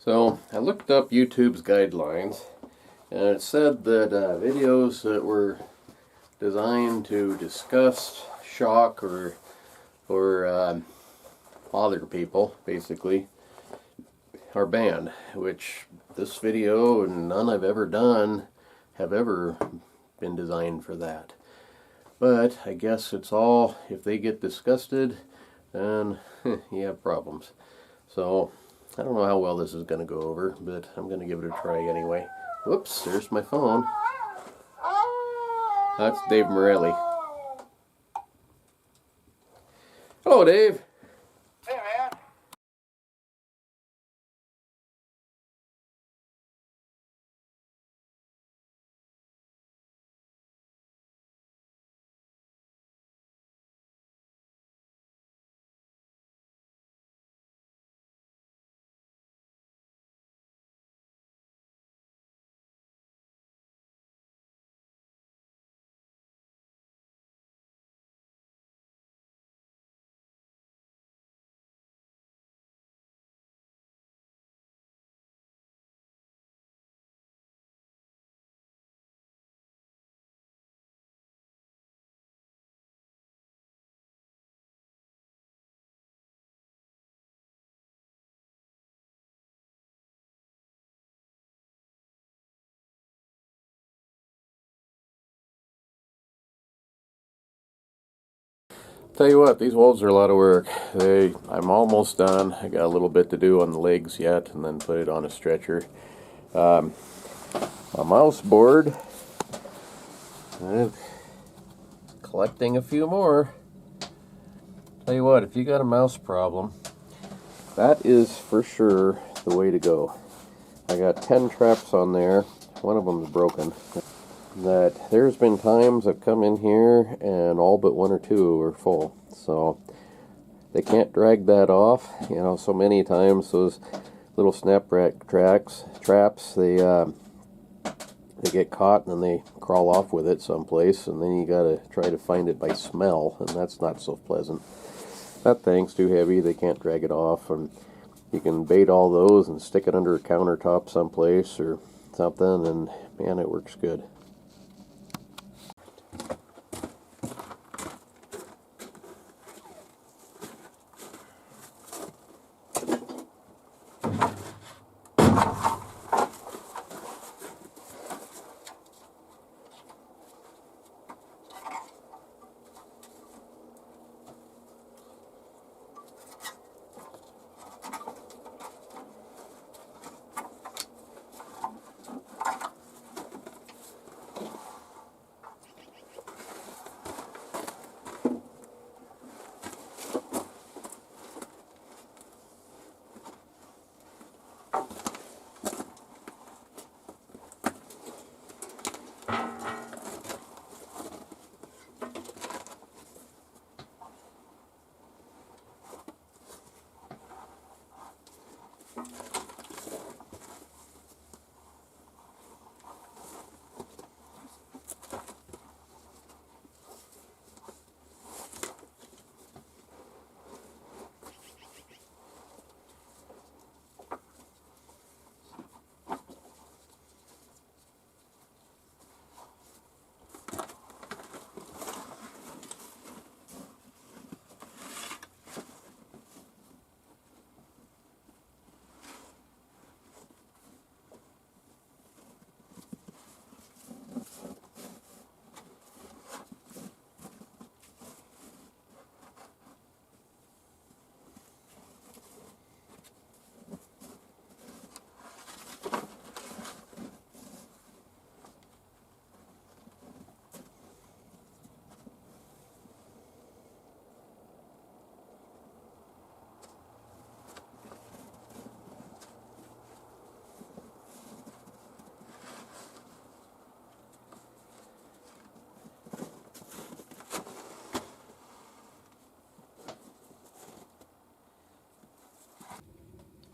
So I looked up YouTube's guidelines, and it said that videos that were designed to disgust, shock, or bother people, basically, are banned. Which this video and none I've ever done have ever been designed for that. But I guess it's all, if they get disgusted, then you have problems. So I don't know how well this is going to go over, but I'm going to give it a try anyway. Whoops, there's my phone. That's Dave Morelli. Hello, Dave. Hey, man. Tell you what, these wolves are a lot of work. I'm almost done. I got a little bit to do on the legs yet, and then put it on a stretcher. My mouse board. Collecting a few more. Tell you what, if you got a mouse problem, that is for sure the way to go. I got 10 traps on there. One of them is broken. That there's been times I've come in here and all but one or two are full, so they can't drag that off. You know, so many times those little snapback traps, they get caught and then they crawl off with it someplace, and then you gotta try to find it by smell, and that's not so pleasant. That thing's too heavy, they can't drag it off, and you can bait all those and stick it under a countertop someplace or something, and man, it works good.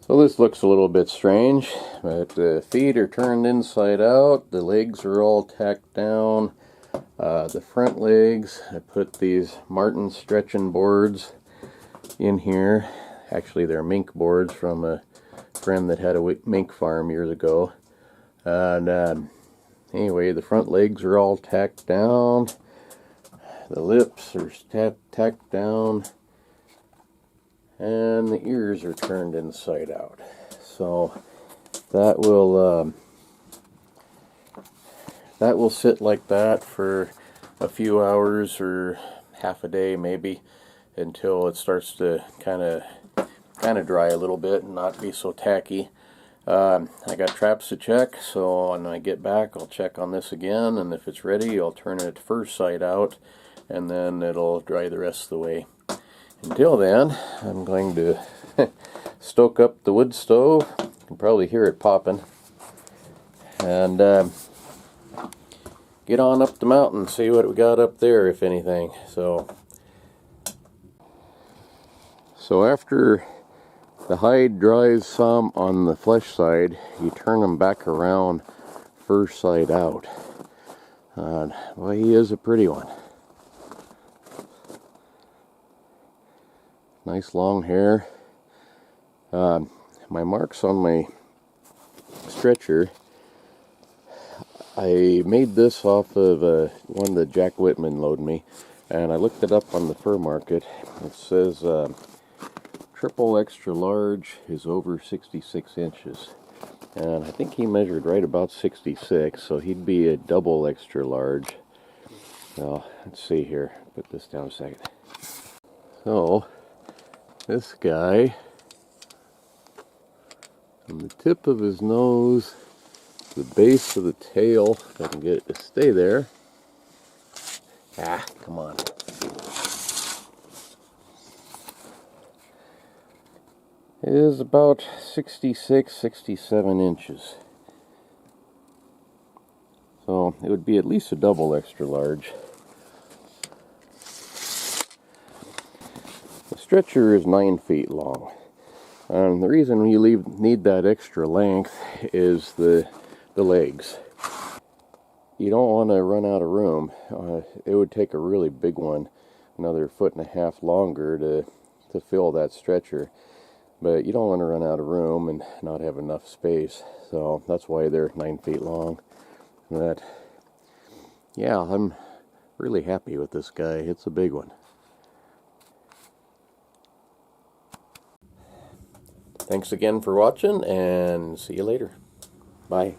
So this looks a little bit strange, but the feet are turned inside out, the legs are all tacked down, the front legs, I put these Martin stretching boards in here. Actually they're mink boards from a friend that had a mink farm years ago. And anyway, the front legs are all tacked down. The lips are tacked down. And the ears are turned inside out. So that will sit like that for a few hours or half a day maybe, until it starts to kind of dry a little bit and not be so tacky. I got traps to check, so when I get back I'll check on this again, and if it's ready I'll turn it first side out, and then it'll dry the rest of the way. Until then, I'm going to stoke up the wood stove. You can probably hear it popping. And get on up the mountain, see what we got up there, if anything. So after the hide dries some on the flesh side, you turn them back around first side out. Well, he is a pretty one. Nice long hair. My marks on my stretcher, I made this off of one that Jack Whitman loaned me, and I looked it up on the fur market. It says triple extra large is over 66 inches, and I think he measured right about 66, so he'd be a double extra large. Now, let's see here, put this down a second. So this guy, from the tip of his nose to the base of the tail, if I can get it to stay there. Ah, come on. Is about 66, 67 inches. So it would be at least a double extra large. The stretcher is 9 feet long. And the reason you need that extra length is the legs. You don't want to run out of room. It would take a really big one, another 1.5 feet longer to fill that stretcher. But you don't want to run out of room and not have enough space. So that's why they're 9 feet long. But yeah, I'm really happy with this guy. It's a big one. Thanks again for watching, and see you later. Bye.